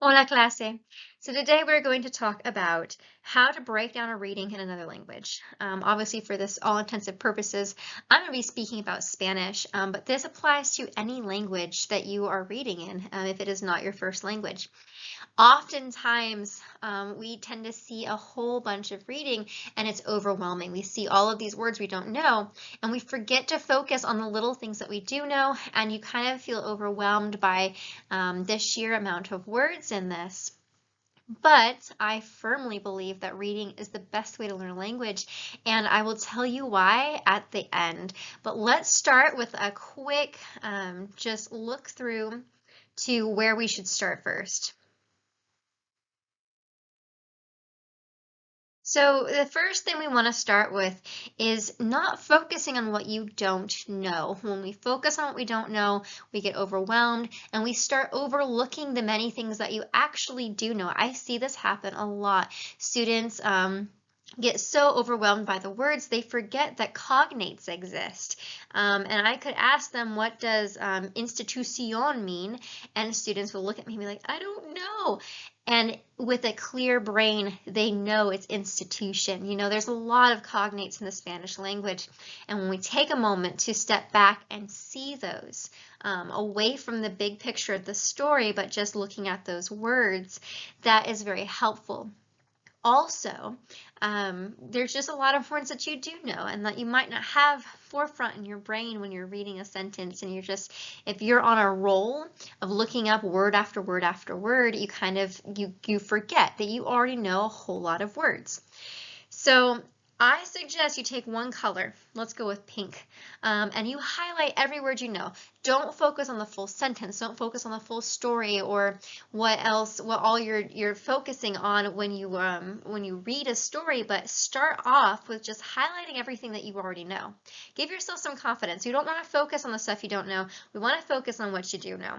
Hola clase. So today we're going to talk about how to break down a reading in another language. Obviously for this all intensive purposes, I'm going to be speaking about Spanish, but this applies to any language that you are reading in, if it is not your first language. Oftentimes, we tend to see a whole bunch of reading and it's overwhelming. We see all of these words we don't know and we forget to focus on the little things that we do know, and you kind of feel overwhelmed by the sheer amount of words in this. But I firmly believe that reading is the best way to learn a language, and I will tell you why at the end. But let's start with a quick just look through to where we should start first. So the first thing we want to start with is not focusing on what you don't know. When we focus on what we don't know, we get overwhelmed and we start overlooking the many things that you actually do know. I see this happen a lot. Students get so overwhelmed by the words, they forget that cognates exist. And I could ask them, what does institución mean? And students will look at me and be like, I don't know. And with a clear brain, they know it's institution. You know, there's a lot of cognates in the Spanish language. And when we take a moment to step back and see those, away from the big picture of the story, but just looking at those words, that is very helpful. Also, there's just a lot of words that you do know and that you might not have forefront in your brain when you're reading a sentence, and if you're on a roll of looking up word after word after word, you forget that you already know a whole lot of words. So I suggest you take one color, let's go with pink, and you highlight every word you know. Don't focus on the full sentence, don't focus on the full story or what all you're focusing on when you read a story, but start off with just highlighting everything that you already know. Give yourself some confidence. You don't want to focus on the stuff you don't know. We want to focus on what you do know.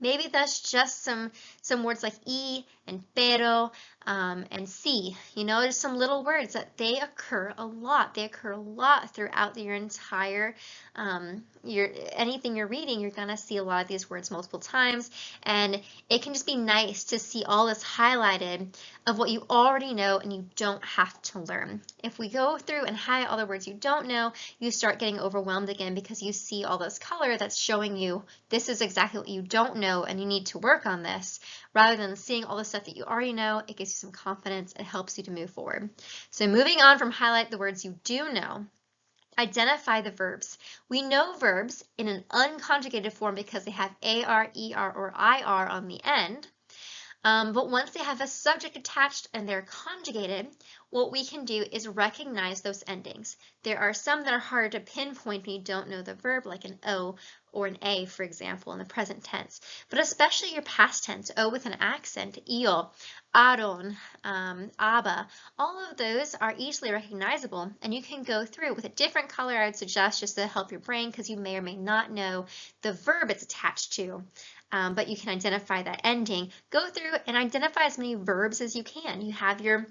Maybe that's just some words like y and pero and si. You know, there's some little words that they occur a lot. They occur a lot throughout your entire anything you're reading. You're gonna see a lot of these words multiple times, and it can just be nice to see all this highlighted of what you already know and you don't have to learn. If we go through and highlight all the words you don't know, you start getting overwhelmed again because you see all this color that's showing you this is exactly what you don't know and you need to work on this. Rather than seeing all the stuff that you already know, it gives you some confidence. It helps you to move forward. So moving on from highlight the words you do know, identify the verbs. We know verbs in an unconjugated form because they have AR, ER, or IR on the end. But once they have a subject attached and they're conjugated, what we can do is recognize those endings. There are some that are harder to pinpoint when you don't know the verb, like an O or an A, for example, in the present tense. But especially your past tense, O with an accent, io, aron, aba, all of those are easily recognizable, and you can go through with a different color, I would suggest, just to help your brain, because you may or may not know the verb it's attached to. But you can identify that ending. Go through and identify as many verbs as you can. You have your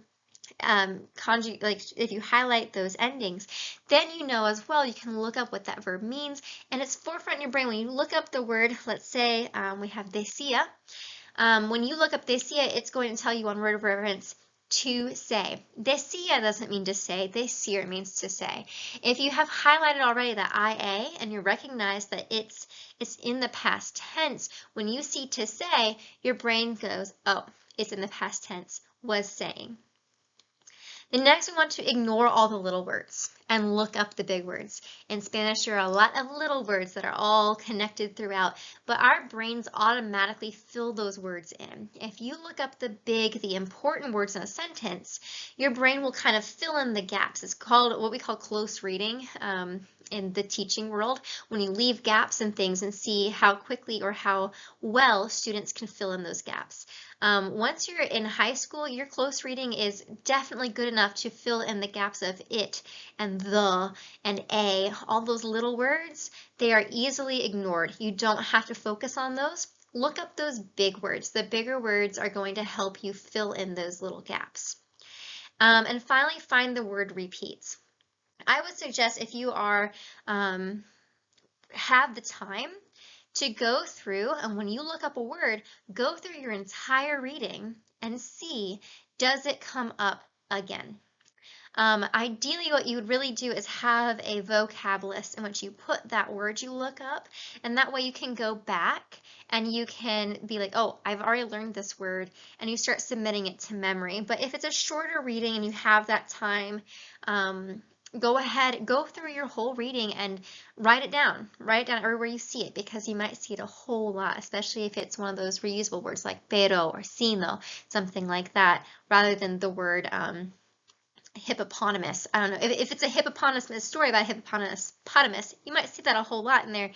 like if you highlight those endings, then you know as well, you can look up what that verb means, and it's forefront in your brain. When you look up the word, let's say we have decía. When you look up decía, it's going to tell you on word of reference to say. Decía doesn't mean to say, decir means to say. If you have highlighted already the IA and you recognize that it's in the past tense, when you see to say, your brain goes, oh, it's in the past tense, was saying. Then next, we want to ignore all the little words and look up the big words. In Spanish, there are a lot of little words that are all connected throughout, but our brains automatically fill those words in. If you look up the important words in a sentence, your brain will kind of fill in the gaps. It's called what we call close reading in the teaching world, when you leave gaps in things and see how quickly or how well students can fill in those gaps. Once you're in high school, your close reading is definitely good enough to fill in the gaps of it and the and a, all those little words. They are easily ignored. You don't have to focus on those. Look up those big words. The bigger words are going to help you fill in those little gaps. And finally, find the word repeats. I would suggest if you have the time to go through, and when you look up a word, go through your entire reading and see, does it come up again? Ideally, what you would really do is have a vocab list in which you put that word you look up, and that way you can go back and you can be like, oh, I've already learned this word, and you start submitting it to memory. But if it's a shorter reading and you have that time, go ahead, go through your whole reading and write it down everywhere you see it, because you might see it a whole lot, especially if it's one of those reusable words like pero or sino, something like that, rather than the word hippopotamus. I don't know if it's a hippopotamus story about a hippopotamus, you might see that a whole lot in there,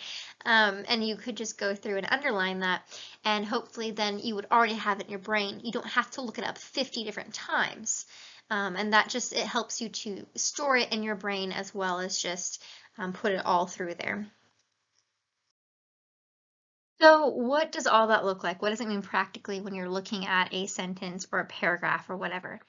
and you could just go through and underline that, and hopefully then you would already have it in your brain. You don't have to look it up 50 different times, and that just, it helps you to store it in your brain as well as just put it all through there. So what does all that look like? What does it mean practically when you're looking at a sentence or a paragraph or whatever?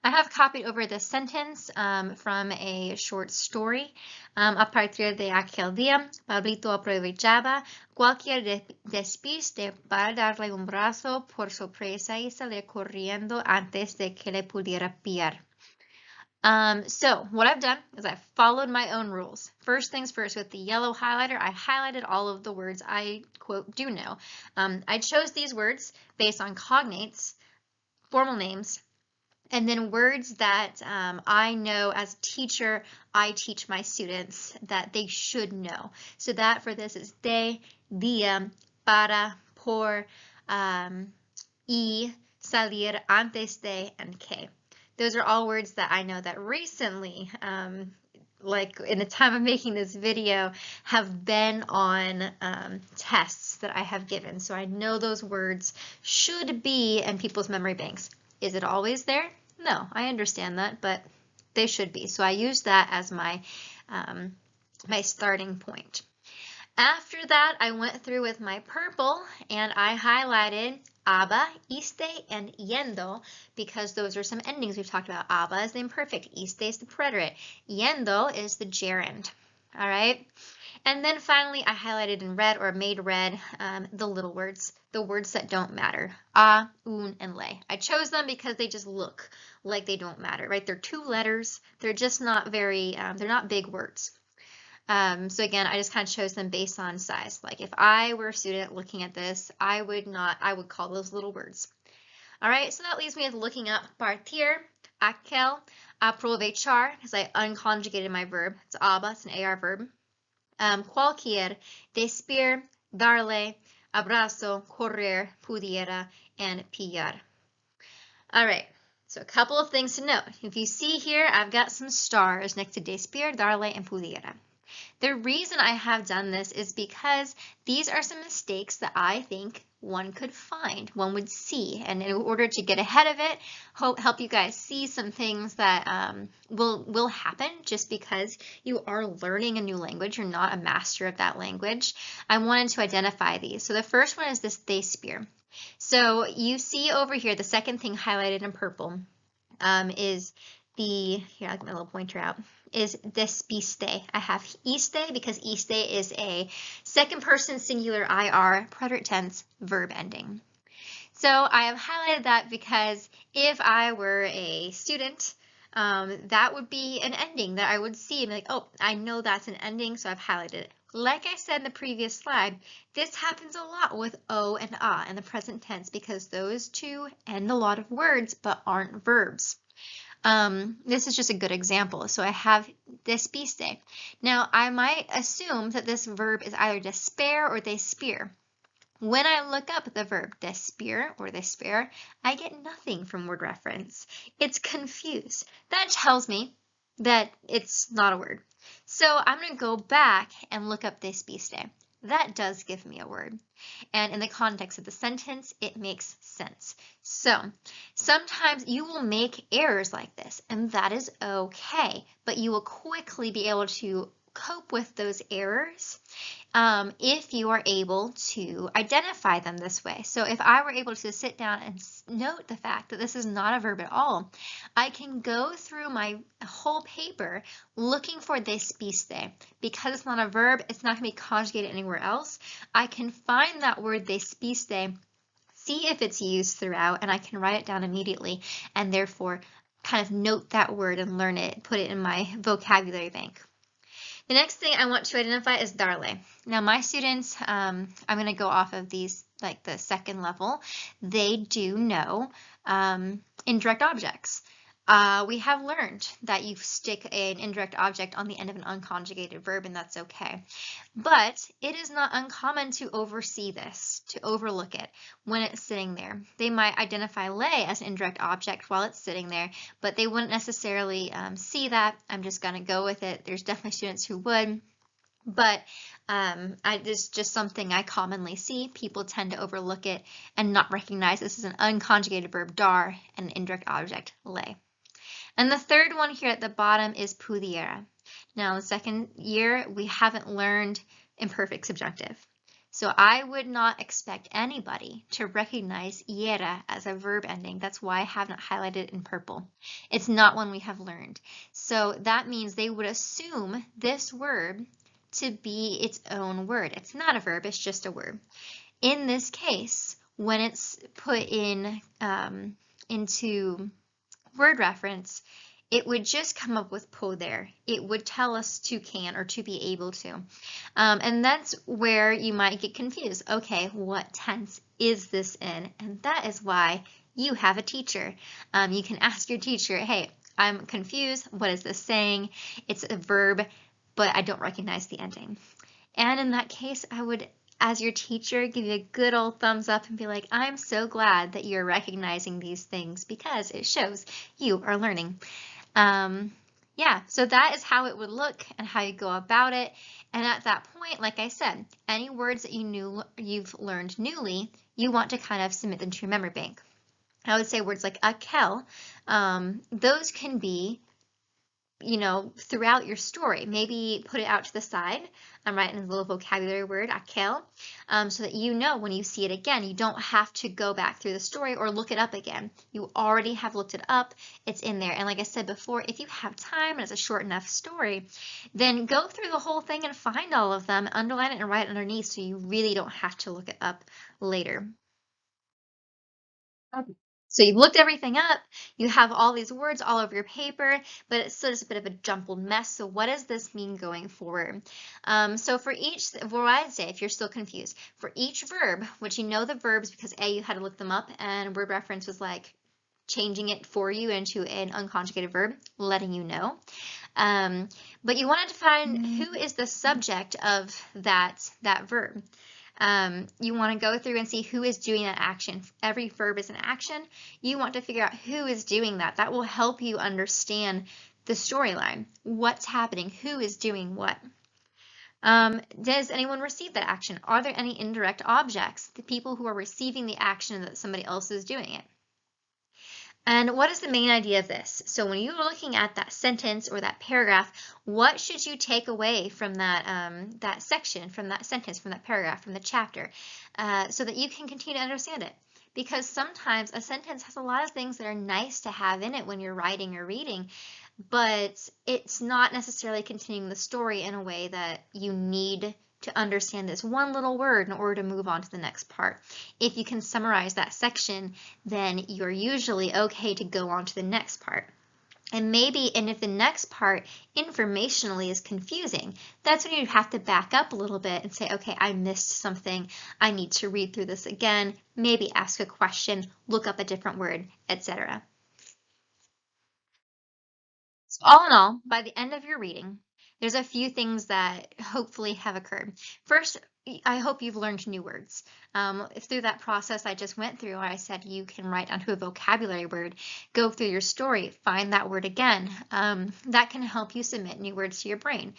I have copied over this sentence from a short story. A partir de aquel día, Pablito aprovechaba cualquier despiste para darle un brazo por sorpresa y salir corriendo antes de que le pudiera pillar. So what I've done is I've followed my own rules. First things first, with the yellow highlighter, I highlighted all of the words I, quote, do know. I chose these words based on cognates, formal names, and then words that I know as a teacher, I teach my students that they should know. So that for this is de, día, para, por, y, salir, antes de, and que. Those are all words that I know that recently, like in the time of making this video, have been on tests that I have given. So I know those words should be in people's memory banks. Is it always there? No, I understand that, but they should be. So I use that as my my starting point. After that, I went through with my purple and I highlighted aba, iste, and yendo, because those are some endings we've talked about. Aba is the imperfect, iste is the preterite, yendo is the gerund. All right. And then finally, I highlighted in red, or made red, the little words, the words that don't matter, a, un, and le. I chose them because they just look like they don't matter, right? They're 2 letters. They're just not very, they're not big words. So again, I just kind of chose them based on size. Like if I were a student looking at this, I would call those little words. All right, so that leaves me with looking up partir, aquel, aprovechar, because I unconjugated my verb. It's aba, it's an AR verb. Cualquier, despir, darle, abrazo, correr, pudiera, and pillar. All right, so a couple of things to note. If you see here, I've got some stars next to despir, darle, and pudiera. The reason I have done this is because these are some mistakes that I think one could find, one would see, and in order to get ahead of it, help you guys see some things that will happen just because you are learning a new language, you're not a master of that language. I wanted to identify these. So the first one is this despir. So you see over here, the second thing highlighted in purple is the, here I'll get my little pointer out, is despiste. I have iste because iste is a second person singular IR preterite tense verb ending. So I have highlighted that because if I were a student, that would be an ending that I would see and be like, oh, I know that's an ending, so I've highlighted it. Like I said in the previous slide, this happens a lot with o and a in the present tense because those two end a lot of words but aren't verbs. This is just a good example. So I have despiste. Now I might assume that this verb is either despair or despir. When I look up the verb despir or despair, I get nothing from word reference. It's confused. That tells me that it's not a word. So I'm going to go back and look up despiste. That does give me a word. And in the context of the sentence, it makes sense. So sometimes you will make errors like this, and that is okay, but you will quickly be able to cope with those errors if you are able to identify them this way. So if I were able to sit down and note the fact that this is not a verb at all, I can go through my whole paper looking for despiste. Because it's not a verb, it's not going to be conjugated anywhere else. I can find that word despiste, see if it's used throughout, and I can write it down immediately, and therefore kind of note that word and learn it, put it in my vocabulary bank. The next thing I want to identify is darle. Now my students, I'm going to go off of these, like the second level, they do know indirect objects. We have learned that you stick an indirect object on the end of an unconjugated verb, and that's okay. But it is not uncommon to oversee this, to overlook it when it's sitting there. They might identify lay as an indirect object while it's sitting there, but they wouldn't necessarily see that. I'm just going to go with it. There's definitely students who would. But it's just something I commonly see. People tend to overlook it and not recognize this is an unconjugated verb, dar, and an indirect object, lay. And the third one here at the bottom is pudiera. Now, the second year, we haven't learned imperfect subjunctive. So I would not expect anybody to recognize iera as a verb ending. That's why I have not highlighted it in purple. It's not one we have learned. So that means they would assume this word to be its own word. It's not a verb, it's just a word. In this case, when it's put in into word reference, it would just come up with poder. It would tell us to can or to be able to. And that's where you might get confused. Okay, what tense is this in? And that is why you have a teacher. You can ask your teacher, hey, I'm confused. What is this saying? It's a verb, but I don't recognize the ending. And in that case, I would, as your teacher, give you a good old thumbs up and be like, I'm so glad that you're recognizing these things because it shows you are learning. Yeah, so that is how it would look and how you go about it. And at that point, like I said, any words that you've learned newly, you want to kind of submit them to your memory bank. I would say words like aquel, those can be, throughout your story. Maybe put it out to the side. I'm writing a little vocabulary word, aquel, so that you know when you see it again, you don't have to go back through the story or look it up again. You already have looked it up. It's in there. And like I said before, if you have time and it's a short enough story, then go through the whole thing and find all of them, underline it and write it underneath so you really don't have to look it up later. Okay. So you've looked everything up, you have all these words all over your paper, but it's still just a bit of a jumbled mess. So what does this mean going forward? So for each, I'd say if you're still confused, for each verb, which you know the verbs because A, you had to look them up, and word reference was like changing it for you into an unconjugated verb, letting you know. But you wanted to find who is the subject of that verb. You want to go through and see who is doing that action. Every verb is an action. You want to figure out who is doing that. That will help you understand the storyline. What's happening? Who is doing what? Does anyone receive that action? Are there any indirect objects? The people who are receiving the action that somebody else is doing it. And what is the main idea of this? So when you're looking at that sentence or that paragraph, what should you take away from that section, from that sentence, from that paragraph, from the chapter, so that you can continue to understand it? Because sometimes a sentence has a lot of things that are nice to have in it when you're writing or reading, but it's not necessarily continuing the story in a way that you need to understand this one little word in order to move on to the next part. If you can summarize that section, then you're usually okay to go on to the next part. And if the next part informationally is confusing, that's when you have to back up a little bit and say, okay, I missed something. I need to read through this again, maybe ask a question, look up a different word, etc. So all in all, by the end of your reading, there's a few things that hopefully have occurred. First, I hope you've learned new words. If through that process I just went through, I said you can write onto a vocabulary word, go through your story, find that word again. That can help you submit new words to your brain.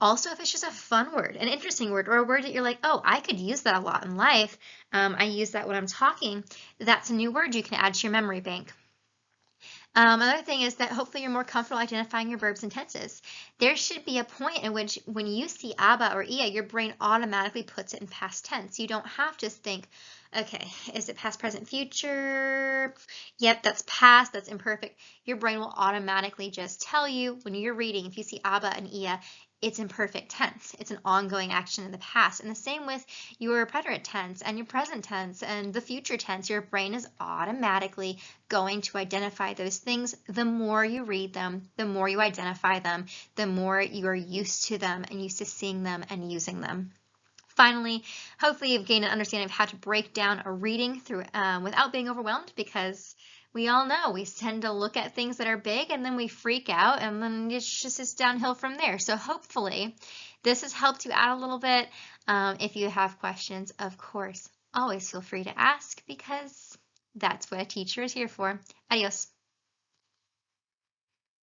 Also, if it's just a fun word, an interesting word, or a word that you're like, oh, I could use that a lot in life. I use that when I'm talking. That's a new word you can add to your memory bank. Another thing is that hopefully you're more comfortable identifying your verbs and tenses. There should be a point in which when you see aba or ia, your brain automatically puts it in past tense. You don't have to think, okay, is it past, present, future? Yep, that's past, that's imperfect. Your brain will automatically just tell you when you're reading, if you see aba and ia, it's in perfect tense. It's an ongoing action in the past. And the same with your preterite tense and your present tense and the future tense. Your brain is automatically going to identify those things. The more you read them, the more you identify them, the more you are used to them and used to seeing them and using them. Finally, hopefully you've gained an understanding of how to break down a reading through without being overwhelmed, because we all know we tend to look at things that are big and then we freak out and then it's just downhill from there. So hopefully this has helped you out a little bit. If you have questions, of course, always feel free to ask, because that's what a teacher is here for. Adios.